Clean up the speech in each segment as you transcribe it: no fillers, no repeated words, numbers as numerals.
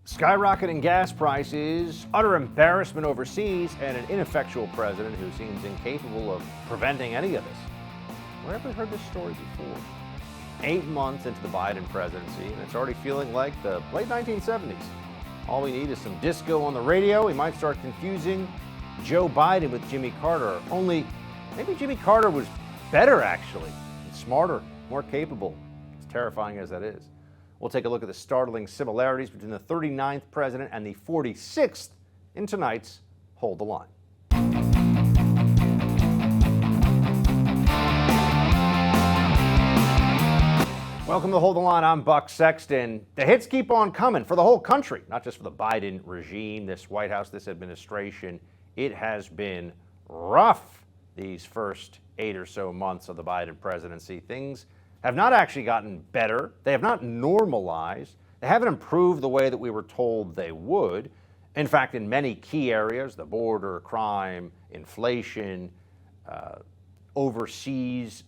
Skyrocketing gas prices, utter embarrassment overseas, and an ineffectual president who seems incapable of preventing any of this. Where have we heard this story before? 8 months into the Biden presidency, and it's already feeling like the late 1970s. All we need is some disco on the radio. We might start confusing Joe Biden with Jimmy Carter. Only maybe Jimmy Carter was better, actually, and smarter, more capable, as terrifying as that is. We'll take a look at the startling similarities between the 39th president and the 46th in tonight's Hold the Line. Welcome to Hold the Line. I'm Buck Sexton. The hits keep on coming for the whole country, not just for the Biden regime, this White House, this administration. It has been rough these first 8 or so months of the Biden presidency. Things have not actually gotten better. They have not normalized. They haven't improved the way that we were told they would. In fact, in many key areas, the border, crime, inflation, overseas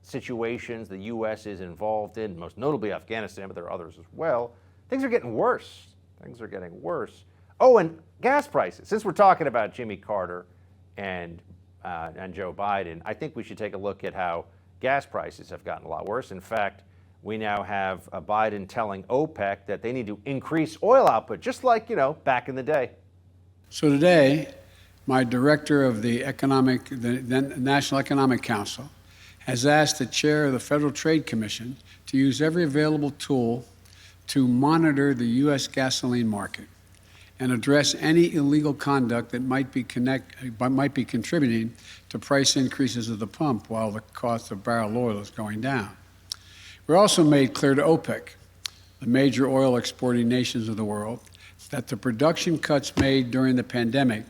situations the U.S. is involved in, most notably Afghanistan, but there are others as well, things are getting worse. Things are getting worse. Oh, and gas prices. Since we're talking about Jimmy Carter and Joe Biden, I think we should take a look at how gas prices have gotten a lot worse. In fact, we now have Biden telling OPEC that they need to increase oil output, just like, back in the day. So today, my director of the National Economic Council has asked the chair of the Federal Trade Commission to use every available tool to monitor the U.S. gasoline market and address any illegal conduct that might be contributing to price increases at the pump while the cost of barrel oil is going down. We also made clear to OPEC, the major oil exporting nations of the world, that the production cuts made during the pandemic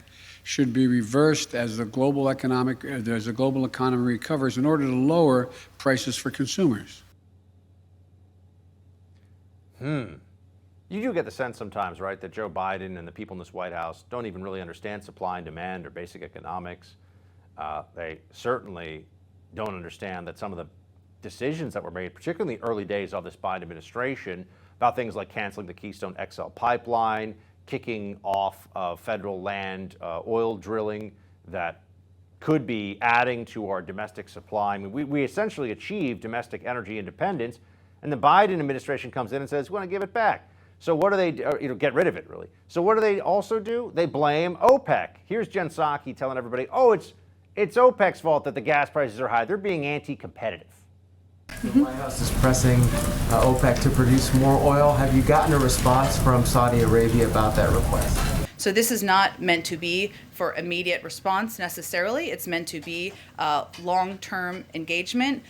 should be reversed as the global economy recovers in order to lower prices for consumers. You do get the sense sometimes, right, that Joe Biden and the people in this White House don't even really understand supply and demand or basic economics. They certainly don't understand that some of the decisions that were made, particularly in the early days of this Biden administration, about things like canceling the Keystone XL pipeline, kicking off federal land oil drilling that could be adding to our domestic supply. I mean, we essentially achieved domestic energy independence, and the Biden administration comes in and says, we want to give it back. So what do they do? Get rid of it, really. So what do they also do? They blame OPEC. Here's Jen Psaki telling everybody, it's OPEC's fault that the gas prices are high. They're being anti-competitive. The White House is pressing OPEC to produce more oil. Have you gotten a response from Saudi Arabia about that request? So this is not meant to be for immediate response necessarily. It's meant to be long-term engagement,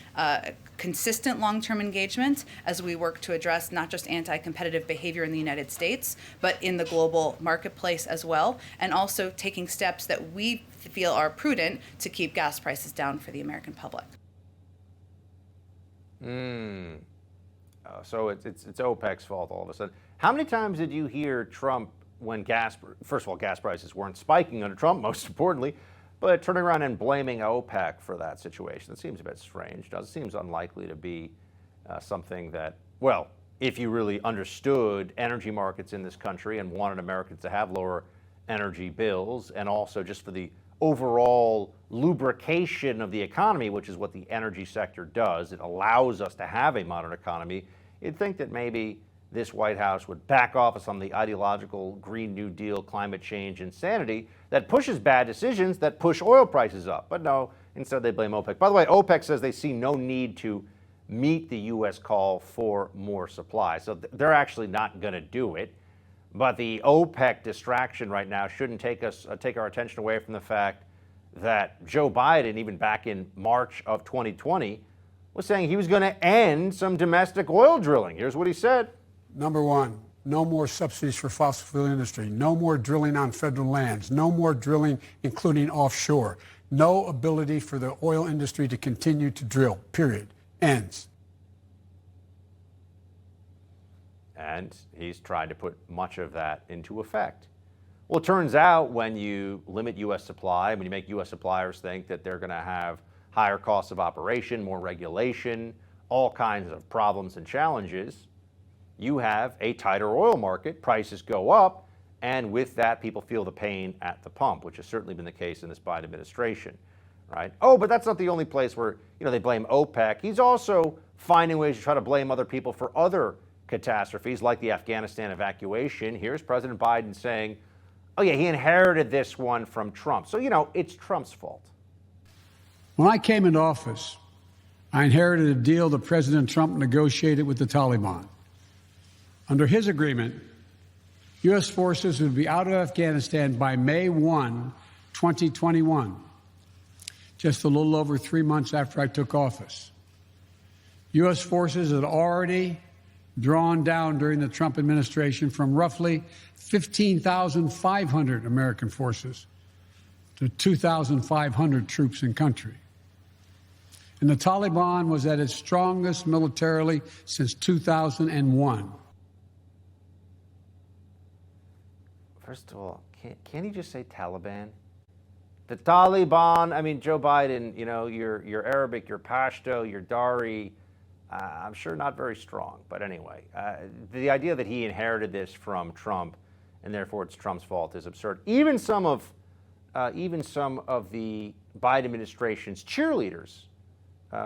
consistent long-term engagement as we work to address not just anti-competitive behavior in the United States, but in the global marketplace as well, and also taking steps that we feel are prudent to keep gas prices down for the American public. So it's OPEC's fault all of a sudden. How many times did you hear Trump when first of all, gas prices weren't spiking under Trump, most importantly, but turning around and blaming OPEC for that situation? It seems a bit strange. It seems unlikely to be something that, well, if you really understood energy markets in this country and wanted Americans to have lower energy bills, and also just for the overall lubrication of the economy, which is what the energy sector does. It allows us to have a modern economy. You'd think that maybe this White House would back off of some of the ideological Green New Deal, climate change insanity that pushes bad decisions that push oil prices up. But no, instead they blame OPEC. By the way, OPEC says they see no need to meet the U.S. call for more supply. So they're actually not going to do it. But the OPEC distraction right now shouldn't take our attention away from the fact that Joe Biden, even back in March of 2020, was saying he was going to end some domestic oil drilling. Here's what he said. Number one, no more subsidies for fossil fuel industry, no more drilling on federal lands, no more drilling, including offshore, no ability for the oil industry to continue to drill, period. Ends. And he's tried to put much of that into effect. Well, it turns out when you limit U.S. supply, when you make U.S. suppliers think that they're going to have higher costs of operation, more regulation, all kinds of problems and challenges, you have a tighter oil market, prices go up, and with that, people feel the pain at the pump, which has certainly been the case in this Biden administration, right? Oh, but that's not the only place where, they blame OPEC. He's also finding ways to try to blame other people for other catastrophes, like the Afghanistan evacuation. Here's President Biden saying, oh yeah, he inherited this one from Trump. So, it's Trump's fault. When I came into office, I inherited a deal that President Trump negotiated with the Taliban. Under his agreement, U.S. forces would be out of Afghanistan by May 1, 2021, just a little over 3 months after I took office. U.S. forces had already drawn down during the Trump administration from roughly 15,500 American forces to 2,500 troops in country. And the Taliban was at its strongest militarily since 2001. First of all, can't he just say Taliban? The Taliban, Joe Biden, you're Arabic, you're Pashto, you're Dari. I'm sure not very strong, but anyway, the idea that he inherited this from Trump and therefore it's Trump's fault is absurd. Even some of the Biden administration's cheerleaders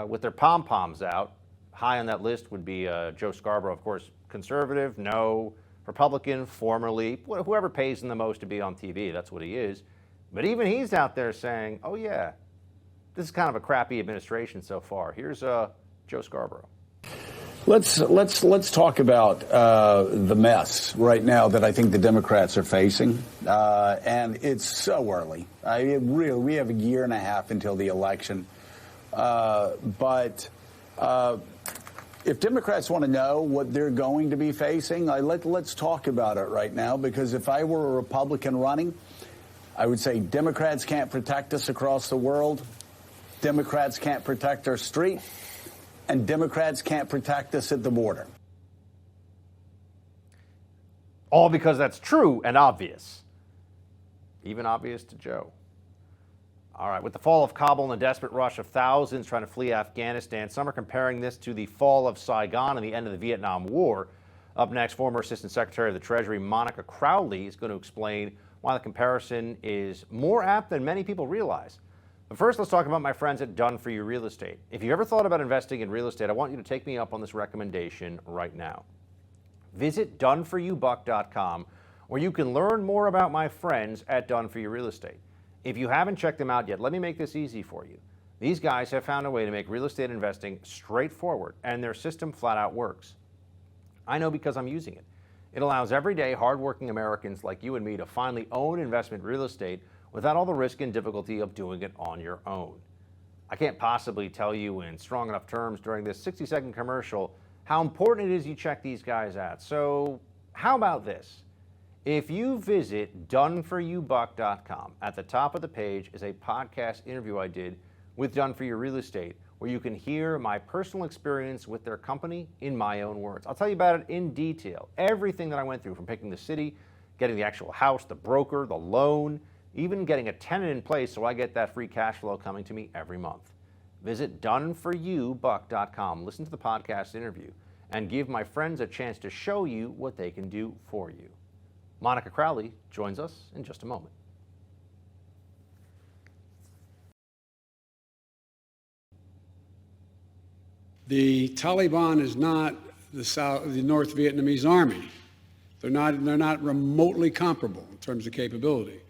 with their pom-poms out, high on that list would be Joe Scarborough, of course, conservative, no, Republican, formerly, whoever pays him the most to be on TV, that's what he is. But even he's out there saying, oh yeah, this is kind of a crappy administration so far. Here's Joe Scarborough. Let's talk about the mess right now that I think the Democrats are facing, and it's so early. We have a year and a half until the election, but if Democrats want to know what they're going to be facing, let's talk about it right now. Because if I were a Republican running, I would say Democrats can't protect us across the world, Democrats can't protect our street, and Democrats can't protect us at the border. All because that's true and obvious. Even obvious to Joe. All right, with the fall of Kabul and the desperate rush of thousands trying to flee Afghanistan, some are comparing this to the fall of Saigon and the end of the Vietnam War. Up next, former Assistant Secretary of the Treasury Monica Crowley is going to explain why the comparison is more apt than many people realize. But first, let's talk about my friends at Done For You Real Estate. If you ever thought about investing in real estate, I want you to take me up on this recommendation right now. Visit doneforyoubuck.com, where you can learn more about my friends at Done For You Real Estate. If you haven't checked them out yet, let me make this easy for you. These guys have found a way to make real estate investing straightforward, and their system flat out works. I know because I'm using it. It allows everyday, hardworking Americans like you and me to finally own investment real estate without all the risk and difficulty of doing it on your own. I can't possibly tell you in strong enough terms during this 60-second commercial how important it is you check these guys out. So how about this? If you visit doneforyoubuck.com, at the top of the page is a podcast interview I did with Done For You Real Estate, where you can hear my personal experience with their company in my own words. I'll tell you about it in detail. Everything that I went through, from picking the city, getting the actual house, the broker, the loan, even getting a tenant in place so I get that free cash flow coming to me every month. Visit doneforyoubuck.com, listen to the podcast interview, and give my friends a chance to show you what they can do for you. Monica Crowley joins us in just a moment. The Taliban is not the North Vietnamese army. They're not remotely comparable in terms of capability.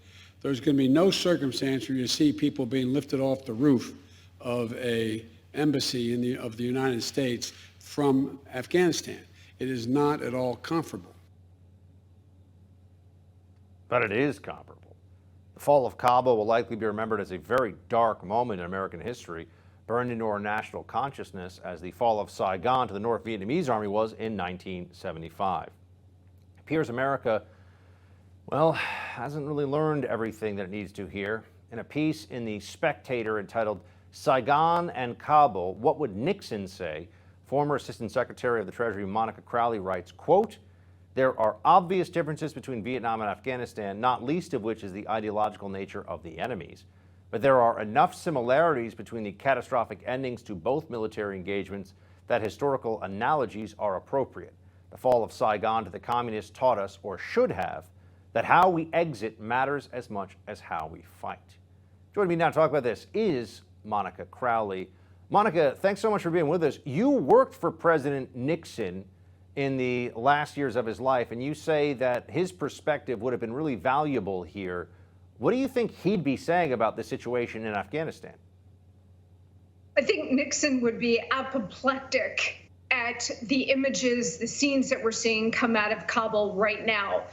There's going to be no circumstance where you see people being lifted off the roof of an embassy of the United States from Afghanistan. It is not at all comparable. But it is comparable. The fall of Kabul will likely be remembered as a very dark moment in American history, burned into our national consciousness as the fall of Saigon to the North Vietnamese Army was in 1975. It appears America, well, hasn't really learned everything that it needs to here. In a piece in The Spectator entitled Saigon and Kabul, What Would Nixon Say? Former Assistant Secretary of the Treasury Monica Crowley writes, quote, "There are obvious differences between Vietnam and Afghanistan, not least of which is the ideological nature of the enemies. But there are enough similarities between the catastrophic endings to both military engagements that historical analogies are appropriate. The fall of Saigon to the communists taught us, or should have, that how we exit matters as much as how we fight. Joining me now to talk about this is Monica Crowley. Monica, thanks so much for being with us. You worked for President Nixon in the last years of his life, and you say that his perspective would have been really valuable here. What do you think he'd be saying about the situation in Afghanistan? I think Nixon would be apoplectic at the images, the scenes that we're seeing come out of Kabul right now.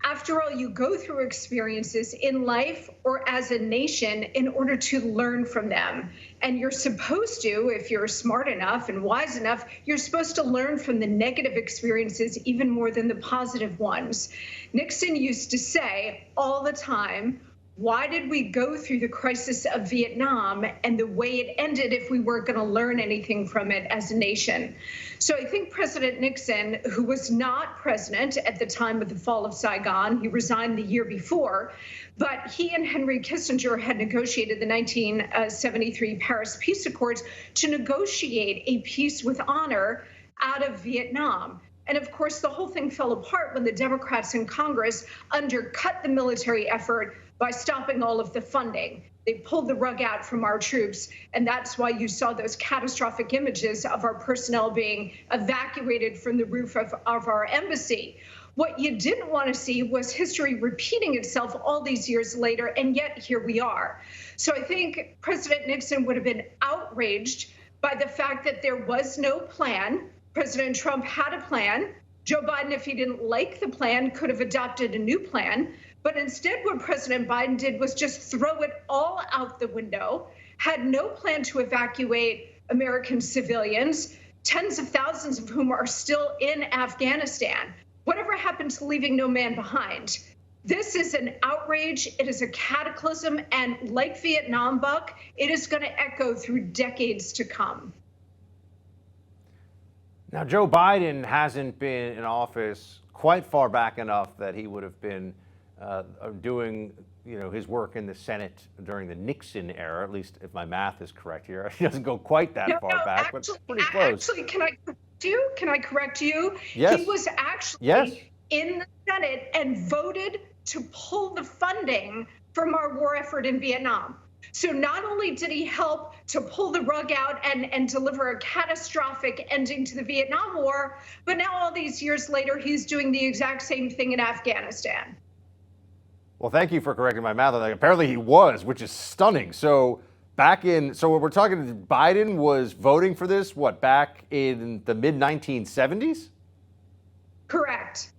After all, you go through experiences in life or as a nation in order to learn from them. And you're supposed to, if you're smart enough and wise enough, you're supposed to learn from the negative experiences even more than the positive ones. Nixon used to say all the time, why did we go through the crisis of Vietnam and the way it ended if we weren't going to learn anything from it as a nation? So I think President Nixon, who was not president at the time of the fall of Saigon, he resigned the year before, but he and Henry Kissinger had negotiated the 1973 Paris Peace Accords to negotiate a peace with honor out of Vietnam. And of course, the whole thing fell apart when the Democrats in Congress undercut the military effort by stopping all of the funding. They pulled the rug out from our troops, and that's why you saw those catastrophic images of our personnel being evacuated from the roof of our embassy. What you didn't want to see was history repeating itself all these years later, and yet here we are. So I think President Nixon would have been outraged by the fact that there was no plan. President Trump had a plan. Joe Biden, if he didn't like the plan, could have adopted a new plan. But instead, what President Biden did was just throw it all out the window, had no plan to evacuate American civilians, tens of thousands of whom are still in Afghanistan. Whatever happened to leaving no man behind? This is an outrage. It is a cataclysm. And like Vietnam, Buck, it is going to echo through decades to come. Now, Joe Biden hasn't been in office quite far back enough that he would have been doing, his work in the Senate during the Nixon era, at least if my math is correct here. He doesn't go quite that far back, actually, but pretty close. Actually, can I correct you? Can I correct you? Yes. He was actually Yes. in the Senate and voted to pull the funding from our war effort in Vietnam. So not only did he help to pull the rug out and deliver a catastrophic ending to the Vietnam War, but now all these years later, he's doing the exact same thing in Afghanistan. Well, thank you for correcting my math. Apparently he was, which is stunning. So when we're talking, Biden was voting for this, back in the mid-1970s? Correct.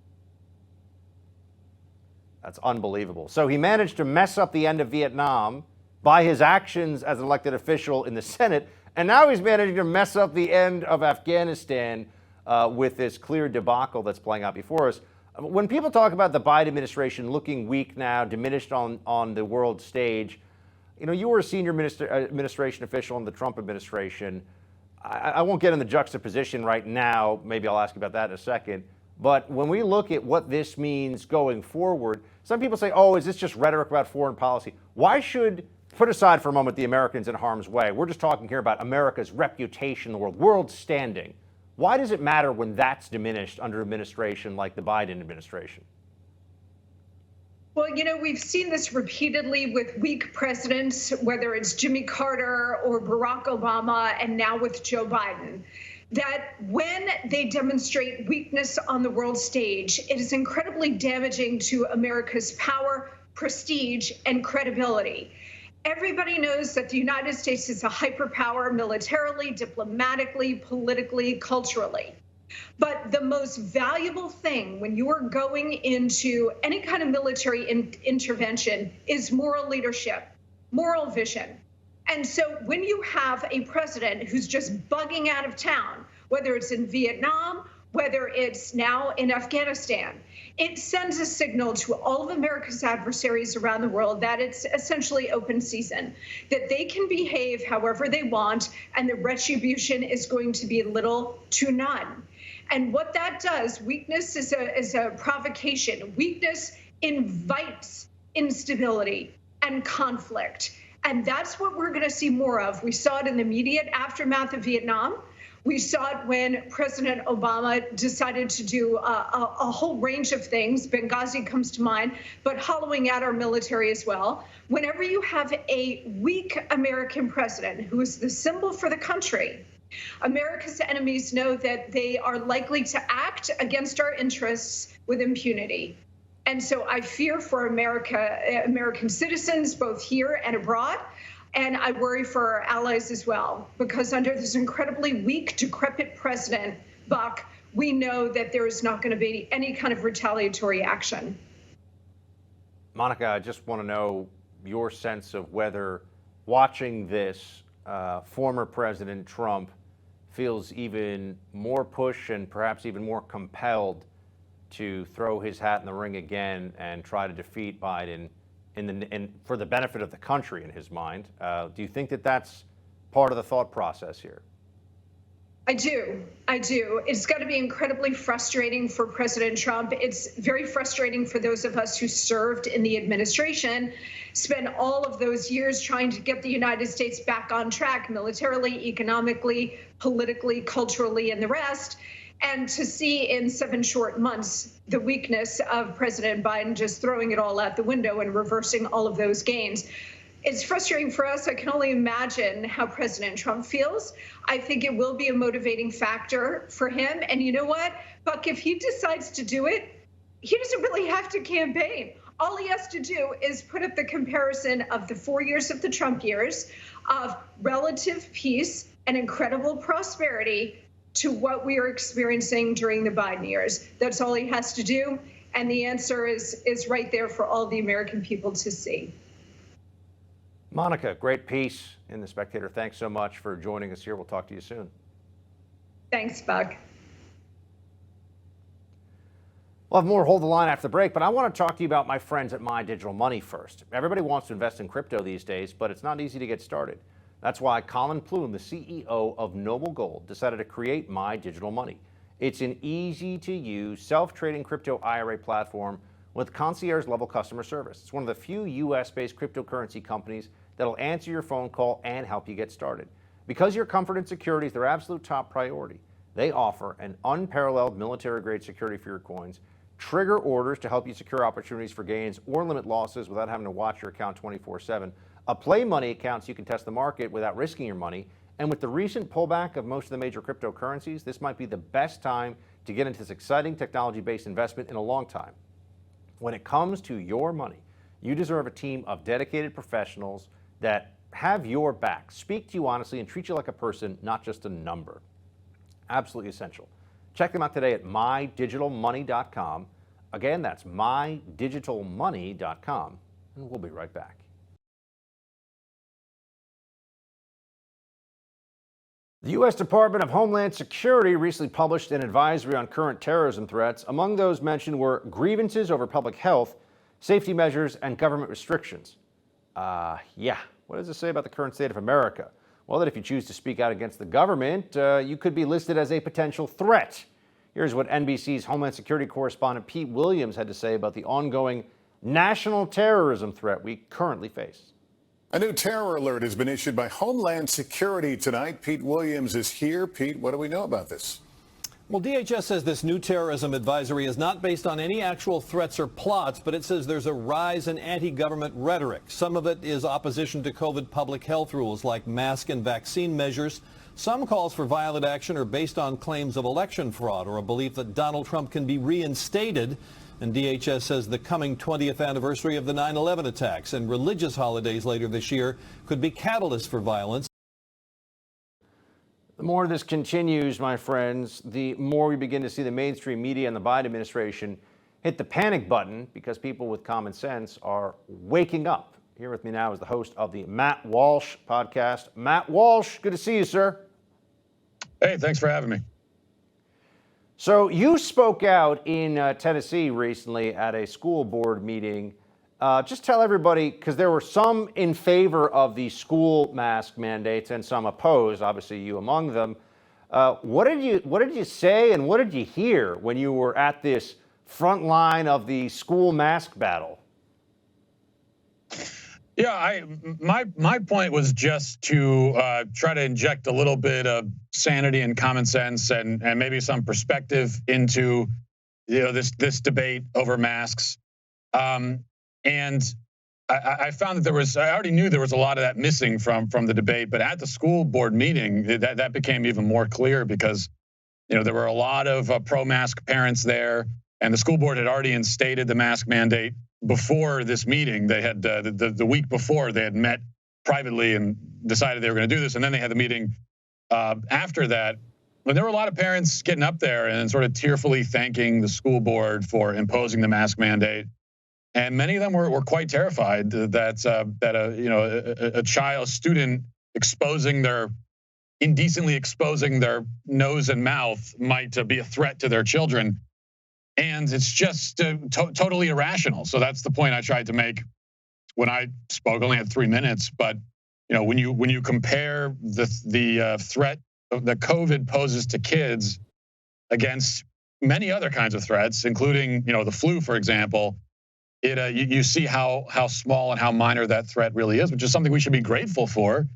That's unbelievable. So he managed to mess up the end of Vietnam by his actions as an elected official in the Senate, and now he's managing to mess up the end of Afghanistan with this clear debacle that's playing out before us. When people talk about the Biden administration looking weak now, diminished on the world stage, you were a senior administration official in the Trump administration. I won't get in the juxtaposition right now. Maybe I'll ask you about that in a second. But when we look at what this means going forward, some people say, is this just rhetoric about foreign policy? Why should, put aside for a moment the Americans in harm's way, we're just talking here about America's reputation in the world standing. Why does it matter when that's diminished under administration like the Biden administration? Well, we've seen this repeatedly with weak presidents, whether it's Jimmy Carter or Barack Obama, and now with Joe Biden, that when they demonstrate weakness on the world stage, it is incredibly damaging to America's power, prestige, and credibility. Everybody knows that the United States is a hyperpower militarily, diplomatically, politically, culturally. But the most valuable thing when you are going into any kind of military intervention is moral leadership, moral vision. And so when you have a president who's just bugging out of town, whether it's in Vietnam, whether it's now in Afghanistan, it sends a signal to all of America's adversaries around the world that it's essentially open season, that they can behave however they want, and the retribution is going to be little to none. And what that does, weakness is a provocation. Weakness invites instability and conflict. And that's what we're going to see more of. We saw it in the immediate aftermath of Vietnam. We saw it when President Obama decided to do a whole range of things. Benghazi comes to mind, but hollowing out our military as well. Whenever you have a weak American president who is the symbol for the country, America's enemies know that they are likely to act against our interests with impunity. And so I fear for American citizens, both here and abroad. And I worry for our allies as well, because under this incredibly weak, decrepit president, Buck, we know that there is not going to be any kind of retaliatory action. Monica, I just want to know your sense of whether watching this, former President Trump feels even more push and perhaps even more compelled to throw his hat in the ring again and try to defeat Biden for the benefit of the country in his mind. Do you think that that's part of the thought process here? I do. It's got to be incredibly frustrating for President Trump. It's very frustrating for those of us who served in the administration, spent all of those years trying to get the United States back on track militarily, economically, politically, culturally, and the rest. And to see in 7 short months the weakness of President Biden just throwing it all out the window and reversing all of those gains. It's frustrating for us. I can only imagine how President Trump feels. I think it will be a motivating factor for him. And you know what, Buck, if he decides to do it, he doesn't really have to campaign. All he has to do is put up the comparison of the 4 years of the Trump years of relative peace and incredible prosperity to what we are experiencing during the Biden years. That's all he has to do. And the answer is right there for all the American people to see. Monica, great piece in The Spectator. Thanks so much for joining us here. We'll talk to you soon. Thanks, Buck. We'll have more Hold the Line after the break, but I want to talk to you about my friends at My Digital Money first. Everybody wants to invest in crypto these days, but it's not easy to get started. That's why Colin Plume, the CEO of Noble Gold, decided to create My Digital Money. It's an easy-to-use, self-trading crypto IRA platform with concierge-level customer service. It's one of the few U.S.-based cryptocurrency companies that'll answer your phone call and help you get started. Because your comfort and security is their absolute top priority, they offer an unparalleled military-grade security for your coins, trigger orders to help you secure opportunities for gains or limit losses without having to watch your account 24/7, a play money account so you can test the market without risking your money. And with the recent pullback of most of the major cryptocurrencies, this might be the best time to get into this exciting technology-based investment in a long time. When it comes to your money, you deserve a team of dedicated professionals that have your back, speak to you honestly, and treat you like a person, not just a number. Absolutely essential. Check them out today at mydigitalmoney.com. Again, that's mydigitalmoney.com. And we'll be right back. The U.S. Department of Homeland Security recently published an advisory on current terrorism threats. Among those mentioned were grievances over public health, safety measures, and government restrictions. What does it say about the current state of America? Well, that if you choose to speak out against the government, you could be listed as a potential threat. Here's what NBC's Homeland Security correspondent Pete Williams had to say about the ongoing national terrorism threat we currently face. A new terror alert has been issued by Homeland Security tonight. Pete Williams is here. Pete, what do we know about this? Well, DHS says this new terrorism advisory is not based on any actual threats or plots, but it says there's a rise in anti-government rhetoric. Some of it is opposition to COVID public health rules like mask and vaccine measures. Some calls for violent action are based on claims of election fraud or a belief that Donald Trump can be reinstated. And DHS says the coming 20th anniversary of the 9/11 attacks and religious holidays later this year could be catalysts for violence. The more this continues, my friends, the more we begin to see the mainstream media and the Biden administration hit the panic button because people with common sense are waking up. Here with me now is the host of the Matt Walsh podcast. Matt Walsh, good to see you, sir. Hey, thanks for having me. So you spoke out in Tennessee recently at a school board meeting. Just tell everybody, because there were some in favor of the school mask mandates and some opposed, obviously you among them. What did you say and what did you hear when you were at this front line of the school mask battle? Yeah, my point was just to try to inject a little bit of sanity and common sense and maybe some perspective into this debate over masks. And I found that I already knew there was a lot of that missing from the debate, but at the school board meeting, that became even more clear because there were a lot of pro-mask parents there, and the school board had already instated the mask mandate before this meeting. They had the week before they had met privately and decided they were going to do this, and then they had the meeting after that. But there were a lot of parents getting up there and sort of tearfully thanking the school board for imposing the mask mandate, and many of them were quite terrified that a student indecently exposing their nose and mouth might be a threat to their children. And it's just totally irrational. So that's the point I tried to make when I spoke. I only had 3 minutes, but when you compare the threat that COVID poses to kids against many other kinds of threats, including the flu, for example, you see how small and how minor that threat really is, which is something we should be grateful for.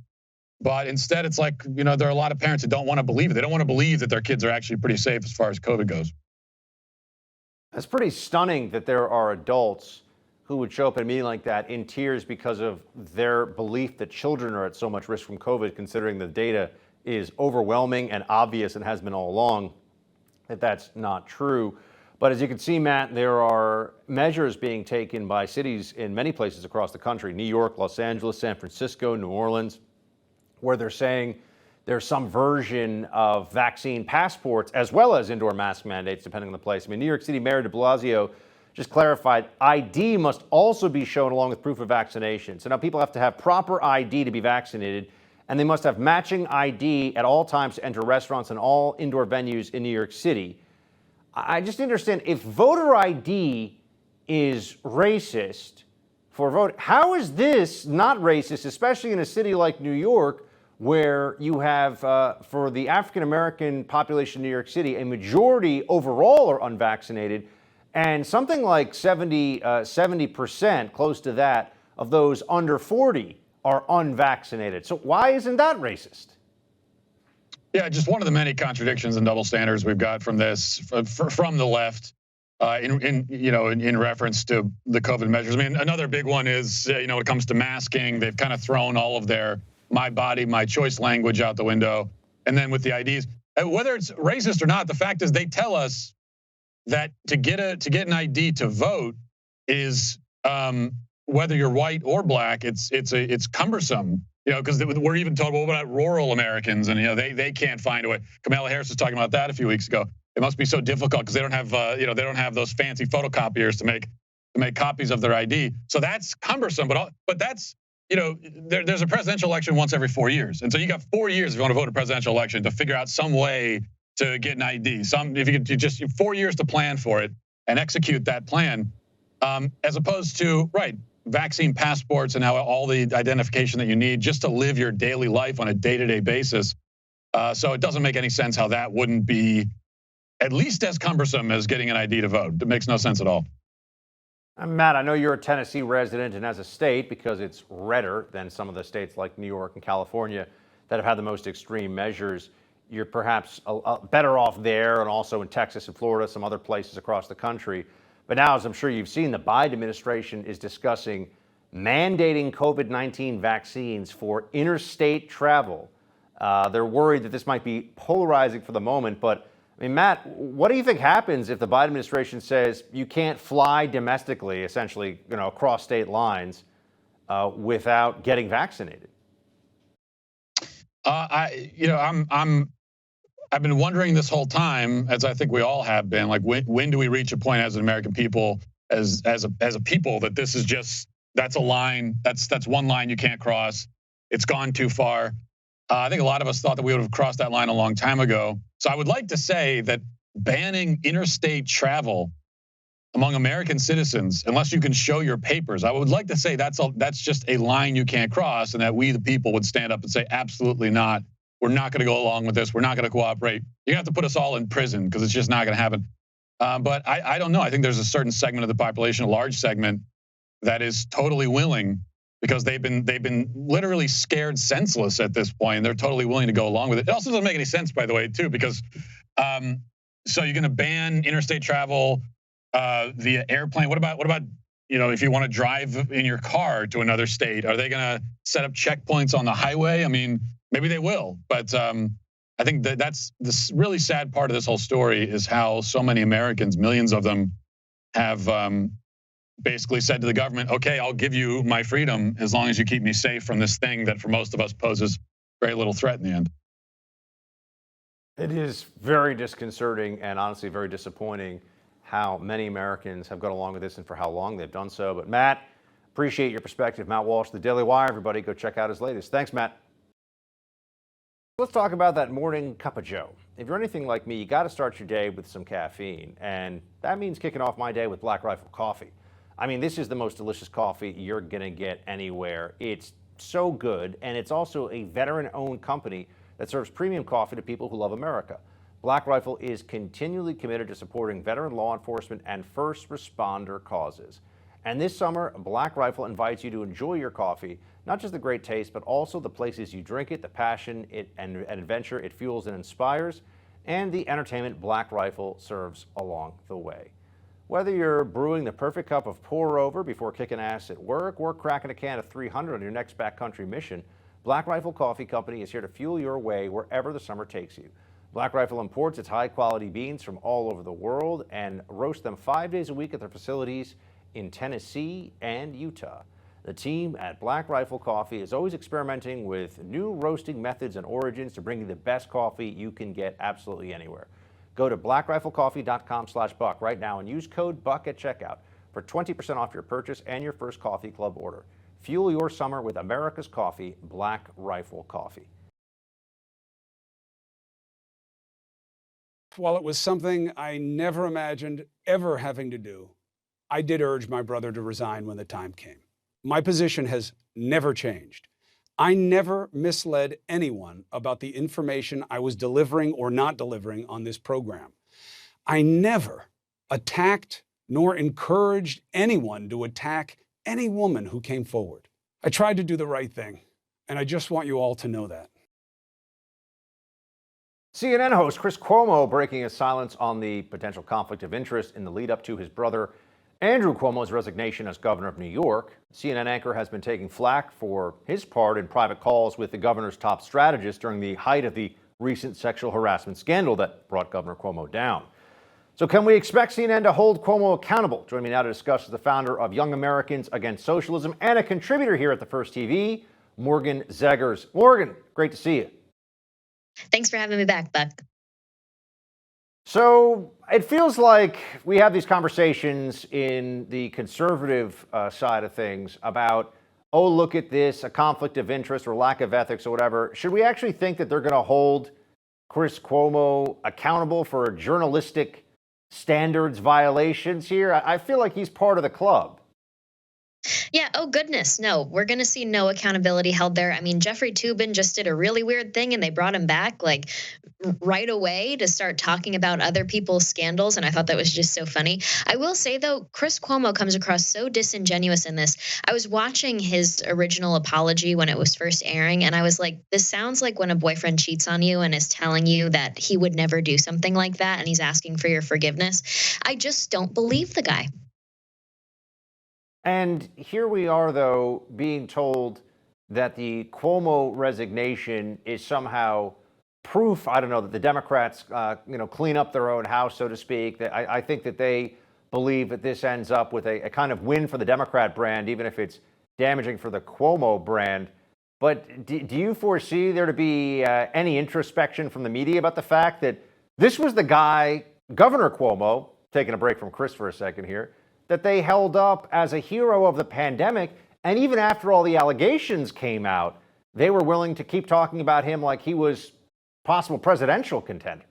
But instead, it's like there are a lot of parents who don't want to believe it. They don't want to believe that their kids are actually pretty safe as far as COVID goes. It's pretty stunning that there are adults who would show up at a meeting like that in tears because of their belief that children are at so much risk from COVID, considering the data is overwhelming and obvious and has been all along that that's not true. But as you can see, Matt, there are measures being taken by cities in many places across the country, New York, Los Angeles, San Francisco, New Orleans, where they're saying there's some version of vaccine passports as well as indoor mask mandates, depending on the place. I mean, New York City Mayor de Blasio just clarified ID must also be shown along with proof of vaccination. So now people have to have proper ID to be vaccinated, and they must have matching ID at all times to enter restaurants and all indoor venues in New York City. I just understand, if voter ID is racist for vote, how is this not racist, especially in a city like New York, where you have, for the African-American population in New York City, a majority overall are unvaccinated, and something like 70%, close to that, of those under 40 are unvaccinated. So why isn't that racist? Yeah, just one of the many contradictions and double standards we've got from this, from the left, in reference to the COVID measures. I mean, another big one is, when it comes to masking, they've kind of thrown all of their my body, my choice language out the window. And then with the IDs, whether it's racist or not, the fact is they tell us that to get an ID to vote is, whether you're white or black, it's cumbersome. Because we're even told, well, what about rural Americans? And they can't find a way. Kamala Harris was talking about that a few weeks ago. It must be so difficult because they don't have they don't have those fancy photocopiers to make copies of their ID. So that's cumbersome. But that's there's a presidential election once every 4 years, and so you got 4 years if you want to vote a presidential election to figure out some way to get an ID. If you could just 4 years to plan for it and execute that plan, as opposed to vaccine passports and how all the identification that you need just to live your daily life on a day-to-day basis. So it doesn't make any sense how that wouldn't be at least as cumbersome as getting an ID to vote. It makes no sense at all. Matt, I know you're a Tennessee resident, and as a state, because it's redder than some of the states like New York and California that have had the most extreme measures, you're perhaps better off there, and also in Texas and Florida, some other places across the country. But now, as I'm sure you've seen, the Biden administration is discussing mandating COVID-19 vaccines for interstate travel. They're worried that this might be polarizing for the moment, but I mean, Matt, what do you think happens if the Biden administration says you can't fly domestically, essentially, across state lines, without getting vaccinated? I've been wondering this whole time, as I think we all have been, like when do we reach a point as an American people, as a people, that this is that's a line, that's one line you can't cross. It's gone too far. I think a lot of us thought that we would have crossed that line a long time ago. So I would like to say that banning interstate travel among American citizens, unless you can show your papers, I would like to say that's just a line you can't cross, and that we, the people, would stand up and say, absolutely not. We're not going to go along with this. We're not going to cooperate. You have to put us all in prison because it's just not going to happen. But I don't know. I think there's a certain segment of the population, a large segment, that is totally willing because they've been literally scared senseless at this point. And they're totally willing to go along with it. It also doesn't make any sense, by the way, too, because so you're going to ban interstate travel via airplane. What about if you want to drive in your car to another state? Are they going to set up checkpoints on the highway? I mean, maybe they will, but I think that's the really sad part of this whole story is how so many Americans, millions of them, have basically said to the government, okay, I'll give you my freedom as long as you keep me safe from this thing that for most of us poses very little threat in the end. It is very disconcerting and honestly very disappointing how many Americans have gone along with this and for how long they've done so. But Matt, appreciate your perspective. Matt Walsh, The Daily Wire. Everybody go check out his latest. Thanks, Matt. Let's talk about that morning cup of joe. If you're anything like me, you got to start your day with some caffeine. And that means kicking off my day with Black Rifle coffee. I mean, this is the most delicious coffee you're going to get anywhere. It's so good. And it's also a veteran-owned company that serves premium coffee to people who love America. Black Rifle is continually committed to supporting veteran law enforcement and first responder causes. And this summer, Black Rifle invites you to enjoy your coffee, not just the great taste, but also the places you drink it, the passion and adventure it fuels and inspires, and the entertainment Black Rifle serves along the way. Whether you're brewing the perfect cup of pour-over before kicking ass at work or cracking a can of 300 on your next backcountry mission, Black Rifle Coffee Company is here to fuel your way wherever the summer takes you. Black Rifle imports its high-quality beans from all over the world and roasts them 5 days a week at their facilities in Tennessee and Utah. The team at Black Rifle Coffee is always experimenting with new roasting methods and origins to bring you the best coffee you can get absolutely anywhere. Go to blackriflecoffee.com/buck right now and use code BUCK at checkout for 20% off your purchase and your first coffee club order. Fuel your summer with America's coffee, Black Rifle Coffee. While it was something I never imagined ever having to do, I did urge my brother to resign when the time came. My position has never changed. I never misled anyone about the information I was delivering or not delivering on this program. I never attacked nor encouraged anyone to attack any woman who came forward. I tried to do the right thing, and I just want you all to know that. CNN host Chris Cuomo breaking his silence on the potential conflict of interest in the lead up to his brother Andrew Cuomo's resignation as governor of New York. CNN anchor has been taking flack for his part in private calls with the governor's top strategist during the height of the recent sexual harassment scandal that brought Governor Cuomo down. So can we expect CNN to hold Cuomo accountable? Joining me now to discuss is the founder of Young Americans Against Socialism and a contributor here at the First TV, Morgan Zegers. Morgan, great to see you. Thanks for having me back, Buck. So it feels like we have these conversations in the conservative side of things about, oh, look at this, a conflict of interest or lack of ethics or whatever. Should we actually think that they're going to hold Chris Cuomo accountable for journalistic standards violations here? I feel like he's part of the club. Yeah, oh goodness, no. We're going to see no accountability held there. I mean, Jeffrey Toobin just did a really weird thing and they brought him back like right away to start talking about other people's scandals, and I thought that was just so funny. I will say, though, Chris Cuomo comes across so disingenuous in this. I was watching his original apology when it was first airing, and I was like, this sounds like when a boyfriend cheats on you and is telling you that he would never do something like that, and he's asking for your forgiveness. I just don't believe the guy. And here we are, though, being told that the Cuomo resignation is somehow proof, I don't know, that the Democrats, clean up their own house, so to speak. That I think that they believe that this ends up with a kind of win for the Democrat brand, even if it's damaging for the Cuomo brand. But do you foresee there to be any introspection from the media about the fact that this was the guy, Governor Cuomo, taking a break from Chris for a second here, that they held up as a hero of the pandemic, and even after all the allegations came out, they were willing to keep talking about him like he was possible presidential contender?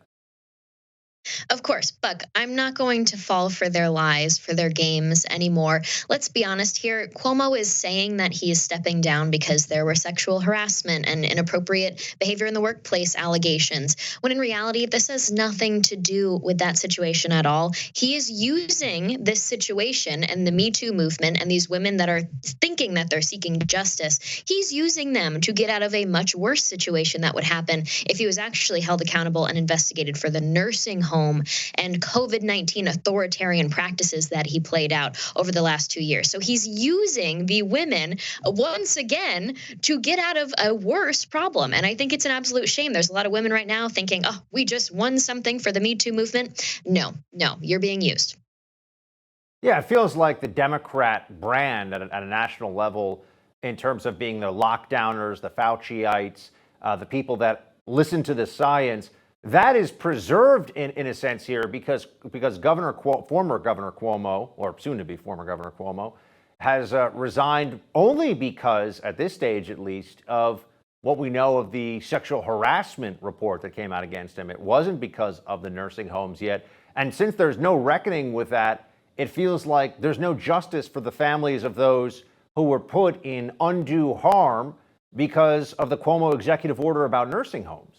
Of course, Buck, I'm not going to fall for their lies, for their games anymore. Let's be honest here. Cuomo is saying that he is stepping down because there were sexual harassment and inappropriate behavior in the workplace allegations, when in reality, this has nothing to do with that situation at all. He is using this situation and the Me Too movement and these women that are thinking that they're seeking justice. He's using them to get out of a much worse situation that would happen if he was actually held accountable and investigated for the nursing home and COVID-19 authoritarian practices that he played out over the last 2 years. So he's using the women once again to get out of a worse problem. And I think it's an absolute shame. There's a lot of women right now thinking, oh, we just won something for the Me Too movement. No, you're being used. Yeah, it feels like the Democrat brand at a national level in terms of being the lockdowners, the Fauciites, the people that listen to the science. That is preserved in a sense here because former Governor Cuomo, or soon to be former Governor Cuomo, has resigned only because, at this stage at least, of what we know of the sexual harassment report that came out against him. It wasn't because of the nursing homes yet. And since there's no reckoning with that, it feels like there's no justice for the families of those who were put in undue harm because of the Cuomo executive order about nursing homes.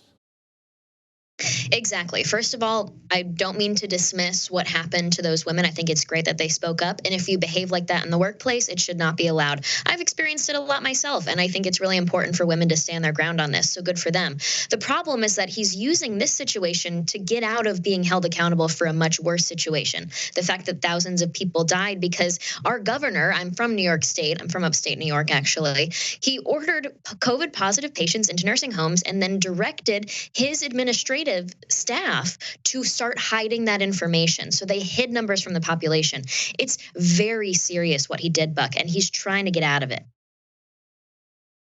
Exactly. First of all, I don't mean to dismiss what happened to those women. I think it's great that they spoke up. And if you behave like that in the workplace, it should not be allowed. I've experienced it a lot myself, and I think it's really important for women to stand their ground on this. So good for them. The problem is that he's using this situation to get out of being held accountable for a much worse situation. The fact that thousands of people died because our governor, I'm from New York State, I'm from upstate New York actually, he ordered COVID positive patients into nursing homes and then directed his administrative staff to start hiding that information. So they hid numbers from the population. It's very serious what he did, Buck, and he's trying to get out of it.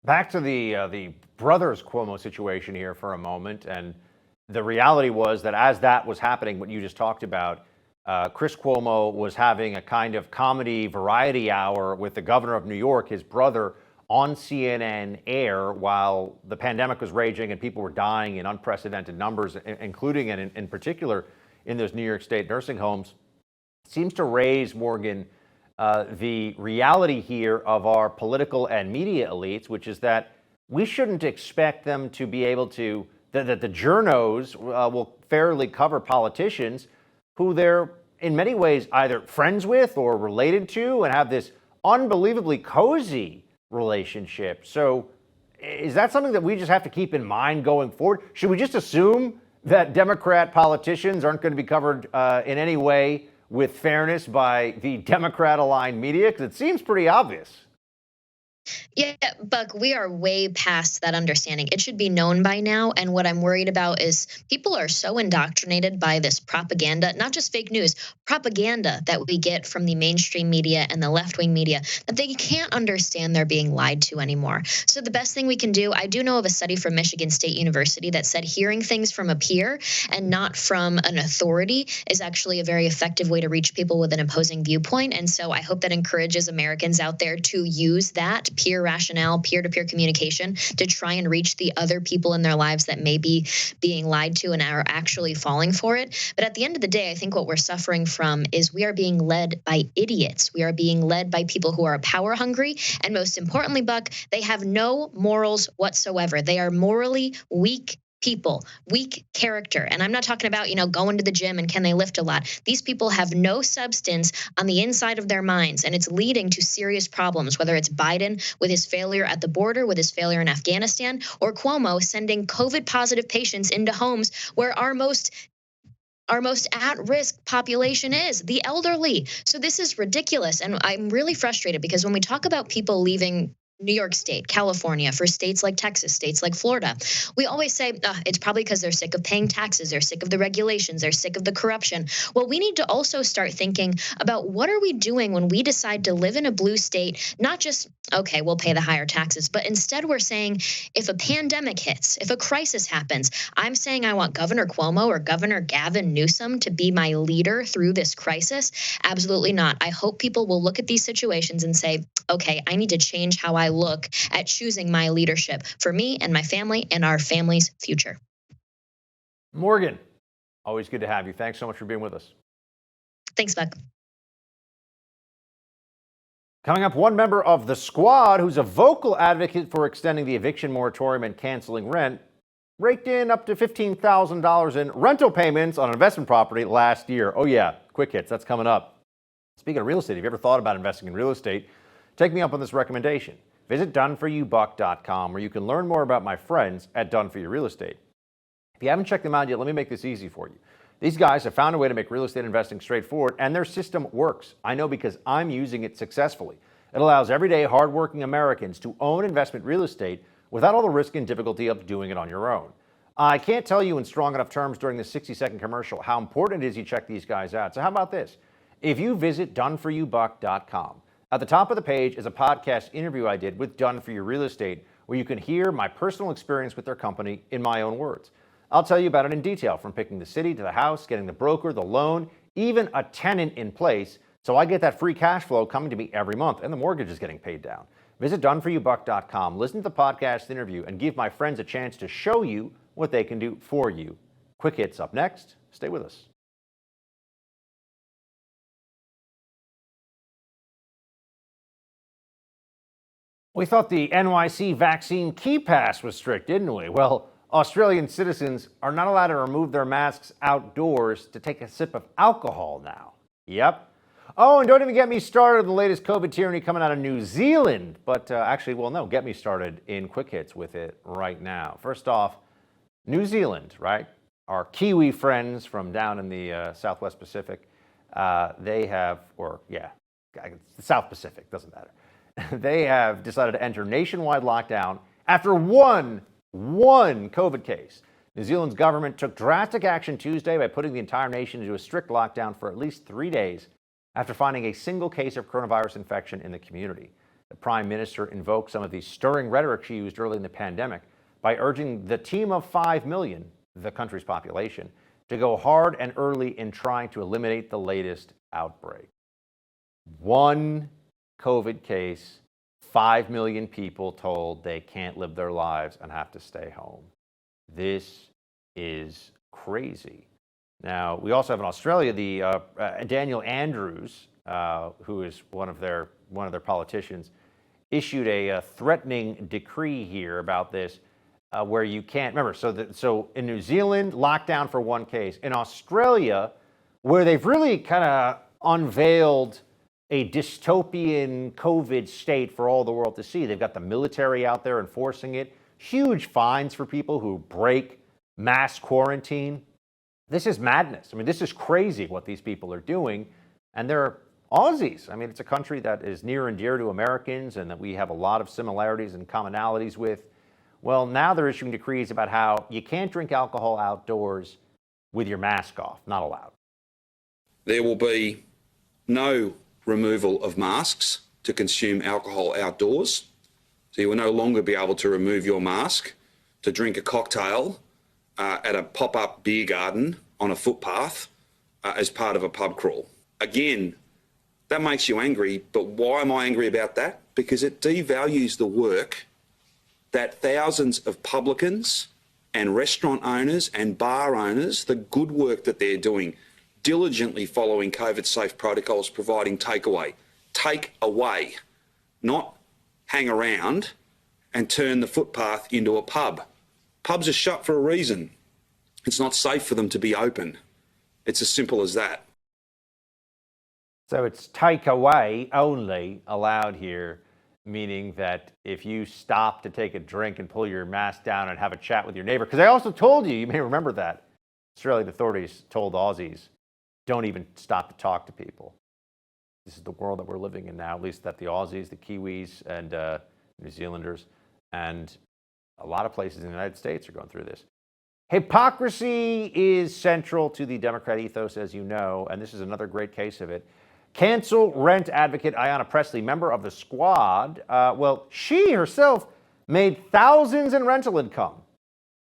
Back to the brothers Cuomo situation here for a moment, and the reality was that as that was happening, what you just talked about, Chris Cuomo was having a kind of comedy variety hour with the governor of New York, his brother, on CNN air while the pandemic was raging and people were dying in unprecedented numbers, including and in particular in those New York State nursing homes. Seems to raise, Morgan, the reality here of our political and media elites, which is that we shouldn't expect them to be able to, that the journos will fairly cover politicians who they're in many ways either friends with or related to and have this unbelievably cozy relationship. So is that something that we just have to keep in mind going forward? Should we just assume that Democrat politicians aren't going to be covered in any way with fairness by the Democrat-aligned media? Because it seems pretty obvious. Yeah, Buck, we are way past that understanding. It should be known by now. And what I'm worried about is people are so indoctrinated by this propaganda, not just fake news, propaganda that we get from the mainstream media and the left-wing media, that they can't understand they're being lied to anymore. So the best thing we can do, I do know of a study from Michigan State University that said hearing things from a peer and not from an authority is actually a very effective way to reach people with an opposing viewpoint. And so I hope that encourages Americans out there to use that peer rationale, peer-to-peer communication to try and reach the other people in their lives that may be being lied to and are actually falling for it. But at the end of the day, I think what we're suffering from is we are being led by idiots. We are being led by people who are power hungry. And most importantly, Buck, they have no morals whatsoever. They are morally weak people, weak character. And I'm not talking about, going to the gym and can they lift a lot. These people have no substance on the inside of their minds, and it's leading to serious problems, whether it's Biden with his failure at the border, with his failure in Afghanistan, or Cuomo sending COVID positive patients into homes where our most at-risk population is, the elderly. So this is ridiculous. And I'm really frustrated because when we talk about people leaving New York State, California, for states like Texas, states like Florida, we always say it's probably because they're sick of paying taxes, they're sick of the regulations, they're sick of the corruption. Well, we need to also start thinking about what are we doing when we decide to live in a blue state, not just, okay, we'll pay the higher taxes, but instead we're saying if a pandemic hits, if a crisis happens, I'm saying I want Governor Cuomo or Governor Gavin Newsom to be my leader through this crisis. Absolutely not. I hope people will look at these situations and say, okay, I need to change how I look at choosing my leadership for me and my family and our family's future. Morgan, Always good to have you. Thanks so much for being with us. Thanks, Buck. Coming up, one member of the squad who's a vocal advocate for extending the eviction moratorium and canceling rent raked in up to $15,000 in rental payments on an investment property last year. Oh yeah, quick hits, that's coming up. Speaking of real estate, have you ever thought about investing in real estate? Take me up on this recommendation. Visit doneforyoubuck.com where you can learn more about my friends at Done For You Real Estate. If you haven't checked them out yet, let me make this easy for you. These guys have found a way to make real estate investing straightforward, and their system works. I know because I'm using it successfully. It allows everyday, hardworking Americans to own investment real estate without all the risk and difficulty of doing it on your own. I can't tell you in strong enough terms during this 60-second commercial how important it is you check these guys out. So how about this? If you visit doneforyoubuck.com, at the top of the page is a podcast interview I did with Done For You Real Estate, where you can hear my personal experience with their company in my own words. I'll tell you about it in detail, from picking the city to the house, getting the broker, the loan, even a tenant in place, so I get that free cash flow coming to me every month, and the mortgage is getting paid down. Visit doneforyoubuck.com, listen to the podcast interview, and give my friends a chance to show you what they can do for you. Quick hits up next. Stay with us. We thought the NYC vaccine key pass was strict, didn't we? Well, Australian citizens are not allowed to remove their masks outdoors to take a sip of alcohol now. Yep. Oh, and don't even get me started on the latest COVID tyranny coming out of New Zealand. But actually, well, no, get me started in quick hits with it right now. First off, New Zealand, right? Our Kiwi friends from down in the Southwest Pacific, they have, the South Pacific, doesn't matter. They have decided to enter nationwide lockdown after one COVID case. New Zealand's government took drastic action Tuesday by putting the entire nation into a strict lockdown for at least 3 days after finding a single case of coronavirus infection in the community. The Prime Minister invoked some of the stirring rhetoric she used early in the pandemic by urging the team of 5 million, the country's population, to go hard and early in trying to eliminate the latest outbreak. One COVID case, 5 million people told they can't live their lives and have to stay home. This is crazy. Now, we also have in Australia the Daniel Andrews, who is one of their politicians, issued a threatening decree here about this, where you can't remember. So in New Zealand, lockdown for one case. In Australia, where they've really kind of unveiled a dystopian COVID state for all the world to see. They've got the military out there enforcing it. Huge fines for people who break mass quarantine. This is madness. I mean, this is crazy what these people are doing. And they're Aussies. I mean, it's a country that is near and dear to Americans and that we have a lot of similarities and commonalities with. Well, now they're issuing decrees about how you can't drink alcohol outdoors with your mask off. Not allowed. There will be no removal of masks to consume alcohol outdoors. So you will no longer be able to remove your mask to drink a cocktail at a pop-up beer garden on a footpath as part of a pub crawl. Again, that makes you angry, but why am I angry about that? Because it devalues the work that thousands of publicans and restaurant owners and bar owners, the good work that they're doing, diligently following COVID-safe protocols, providing takeaway. Take away, not hang around and turn the footpath into a pub. Pubs are shut for a reason. It's not safe for them to be open. It's as simple as that. So it's takeaway only allowed here, meaning that if you stop to take a drink and pull your mask down and have a chat with your neighbor, because I also told you may remember that, Australian authorities told Aussies, don't even stop to talk to people. This is the world that we're living in now, at least that the Aussies, the Kiwis, and New Zealanders, and a lot of places in the United States are going through this. Hypocrisy is central to the Democrat ethos, as you know, and this is another great case of it. Cancel rent advocate Ayanna Pressley, member of the squad, she herself made thousands in rental income.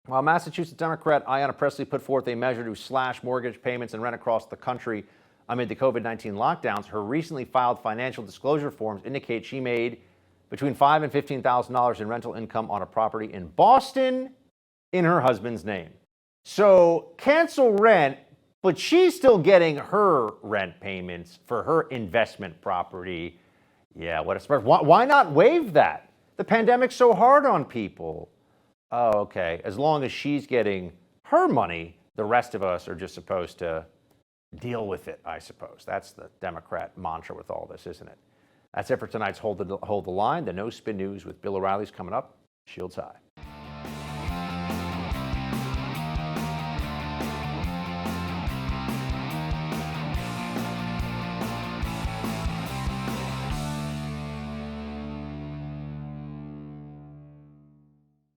While Massachusetts Democrat Ayanna Pressley put forth a measure to slash mortgage payments and rent across the country amid the COVID-19 lockdowns, her recently filed financial disclosure forms indicate she made between $5,000 and $15,000 in rental income on a property in Boston in her husband's name. So cancel rent, but she's still getting her rent payments for her investment property. Yeah, what a surprise. Why not waive that? The pandemic's so hard on people. Oh, okay. As long as she's getting her money, the rest of us are just supposed to deal with it, I suppose. That's the Democrat mantra with all this, isn't it? That's it for tonight's Hold the Line. The No Spin News with Bill O'Reilly's coming up. Shields high.